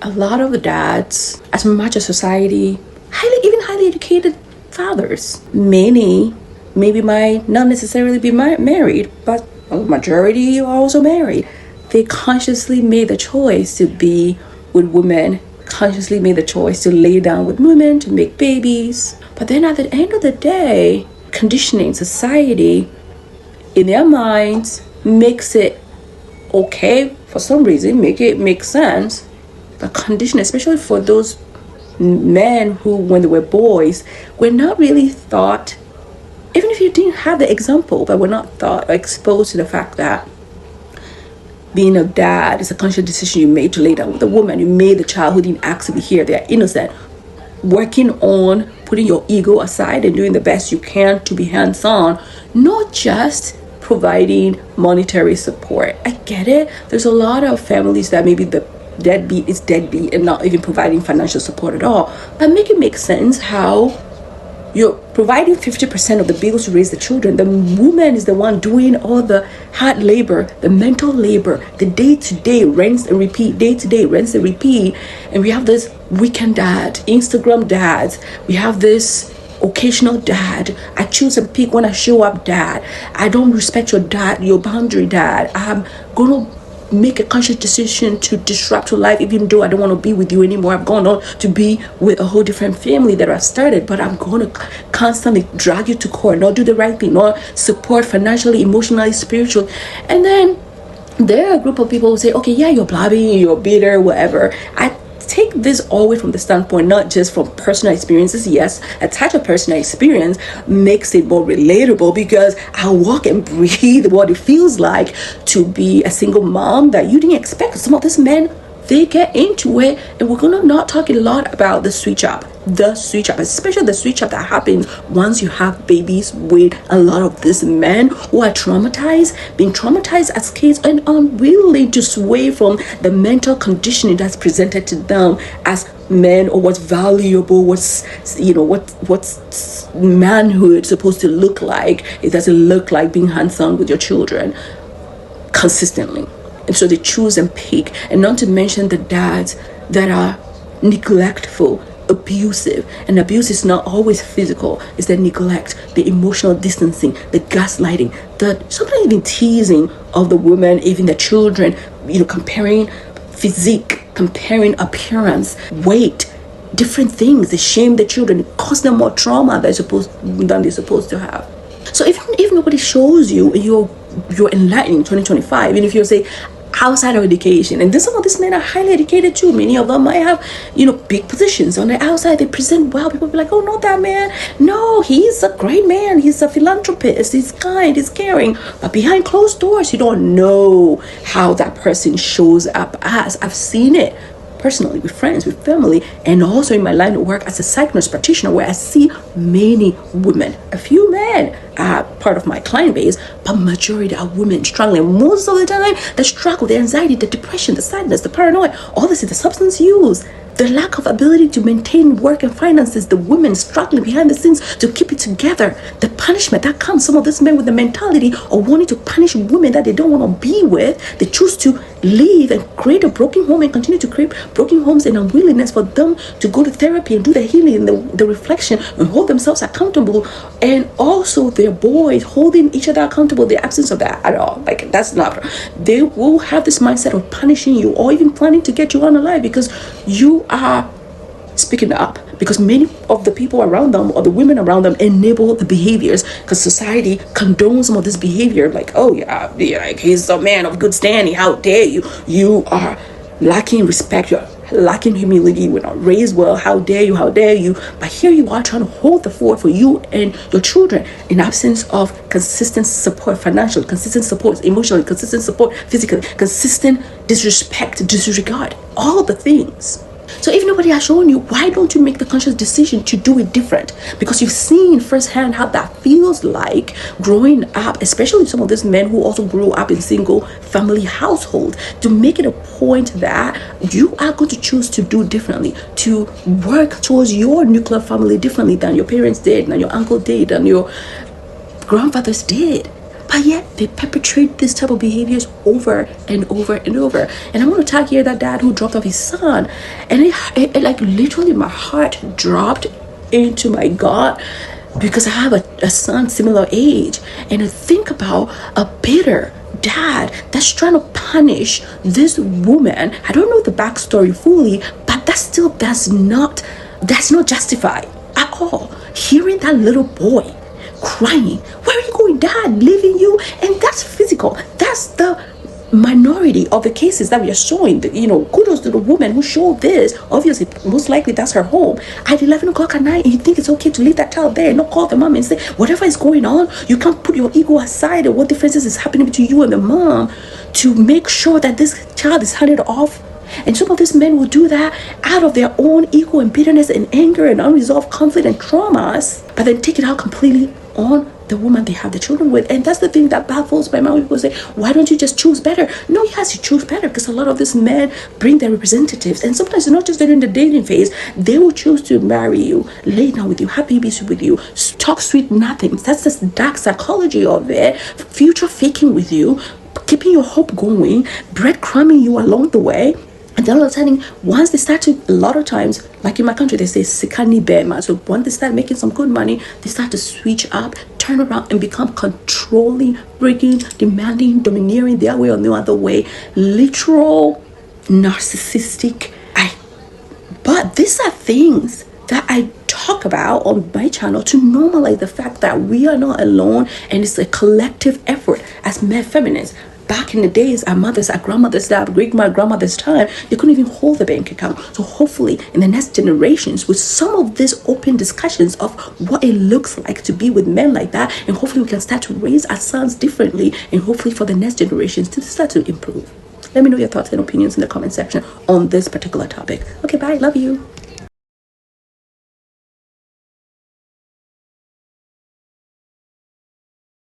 a lot of the dads, as much as society, even highly educated fathers, many maybe might not necessarily be married, but a majority are also married. They consciously made the choice to be with women, consciously made the choice to lay down with women, to make babies. But then at the end of the day, conditioning, society, in their minds, makes it okay for some reason, make it make sense. But condition, especially for those men who, when they were boys, were not really thought, even if you didn't have the example, but were not thought or exposed to the fact that being a dad is a conscious decision you made to lay down with a woman. You made the child who didn't ask to be here. They are innocent. Working on putting your ego aside and doing the best you can to be hands-on, not just providing monetary support. I get it. There's a lot of families that maybe the deadbeat is deadbeat and not even providing financial support at all. But make it make sense how you're providing 50% of the bills to raise the children. The woman is the one doing all the hard labor, the mental labor, the day-to-day rinse and repeat, day-to-day rinse and repeat. And we have this weekend dad, Instagram dads. We have this occasional dad. I choose and pick when I show up dad. I don't respect your dad, your boundary dad. I'm gonna make a conscious decision to disrupt your life, even though I don't want to be with you anymore. I've gone on to be with a whole different family that I started, but I'm going to constantly drag you to court, not do the right thing, not support financially, emotionally, spiritual. And then there are a group of people who say, okay, yeah, you're blabbing, you're bitter, whatever. I take this always from the standpoint, not just from personal experiences. Yes, a touch of personal experience makes it more relatable because I walk and breathe what it feels like to be a single mom that you didn't expect. Some of these men, they get into it, and we're gonna not talk a lot about the switch up, especially the switch up that happens once you have babies with a lot of these men who are traumatized, being traumatized as kids and unwilling to sway from the mental conditioning that's presented to them as men, or what's valuable, what's manhood supposed to look like. It doesn't look like being hands-on with your children consistently. And so they choose and pick, and not to mention the dads that are neglectful, abusive. And abuse is not always physical. It's the neglect, the emotional distancing, the gaslighting, the sometimes even teasing of the women, even the children, comparing physique, comparing appearance, weight, different things. They shame the children. It causes them more trauma than they're supposed to have. So if nobody shows you, you're enlightened in 2025, even if you say outside of education, and then some of these men are highly educated too, many of them might have big positions on the outside, they present well, people be like, oh, not that man, no, he's a great man, he's a philanthropist, he's kind, he's caring, but behind closed doors you don't know how that person shows up as. I've seen it personally with friends, with family, and also in my line of work as a psych nurse practitioner, where I see many women. A few men are part of my client base, but majority are women struggling. Most of the time, the struggle, the anxiety, the depression, the sadness, the paranoia, all this is the substance use. The lack of ability to maintain work and finances, the women struggling behind the scenes to keep it together, the punishment that comes, some of these men with the mentality of wanting to punish women that they don't want to be with, they choose to leave and create a broken home and continue to create broken homes, and unwillingness for them to go to therapy and do the healing, the reflection, and hold themselves accountable, and also their boys holding each other accountable. The absence of that at all, like that's not, they will have this mindset of punishing you or even planning to get you unalive because you are speaking up, because many of the people around them or the women around them enable the behaviors, because society condones some of this behavior, like, oh yeah, like he's a man of good standing, how dare you are lacking respect, you're lacking humility, we're not raised well, how dare you. But here you are trying to hold the fort for you and your children in absence of consistent support, financial, consistent support, emotionally, consistent support, physically, consistent disregard, all the things. So if nobody has shown you, why don't you make the conscious decision to do it different? Because you've seen firsthand how that feels like growing up, especially some of these men who also grew up in single family households, to make it a point that you are going to choose to do differently, to work towards your nuclear family differently than your parents did, than your uncle did, than your grandfathers did. but yet they perpetrate this type of behaviors over and over and over. And I'm going to tag here that dad who dropped off his son, and it like literally my heart dropped into my gut, because I have a son similar age, and I think about a bitter dad that's trying to punish this woman. I don't know the backstory fully, but that still that's not justified at all. Hearing that little boy crying, where are you going, dad, leaving you? And that's physical. That's the minority of the cases that we are showing. Kudos to the woman who showed this. Obviously, most likely that's her home at 11 o'clock at night, and you think it's okay to leave that child there and not call the mom and say whatever is going on. You can't put your ego aside and what differences is happening between you and the mom to make sure that this child is handed off. And some of these men will do that out of their own ego and bitterness and anger and unresolved conflict and traumas, but then take it out completely on the woman they have the children with. And that's the thing that baffles my mind. People say, why don't you just choose better? No, yes, you choose better, because a lot of these men bring their representatives, and sometimes it's not just during the dating phase. They will choose to marry you, lay down with you, have babies with you, talk sweet nothings. That's the dark psychology of it. Future faking with you, keeping your hope going, breadcrumbing you along the way. And then all of a sudden, once they start to, a lot of times, like in my country, they say sikani bema. So once they start making some good money, they start to switch up, turn around, and become controlling, breaking, demanding, domineering their way or no other way. Literal, narcissistic. But these are things that I talk about on my channel to normalize the fact that we are not alone, and it's a collective effort as men feminists. Back in the days, our mothers, our grandmothers, our great-grandmother's time, they couldn't even hold the bank account. So hopefully in the next generations, with some of these open discussions of what it looks like to be with men like that, and hopefully we can start to raise our sons differently, and hopefully for the next generations to start to improve. Let me know your thoughts and opinions in the comment section on this particular topic. Okay, bye. Love you.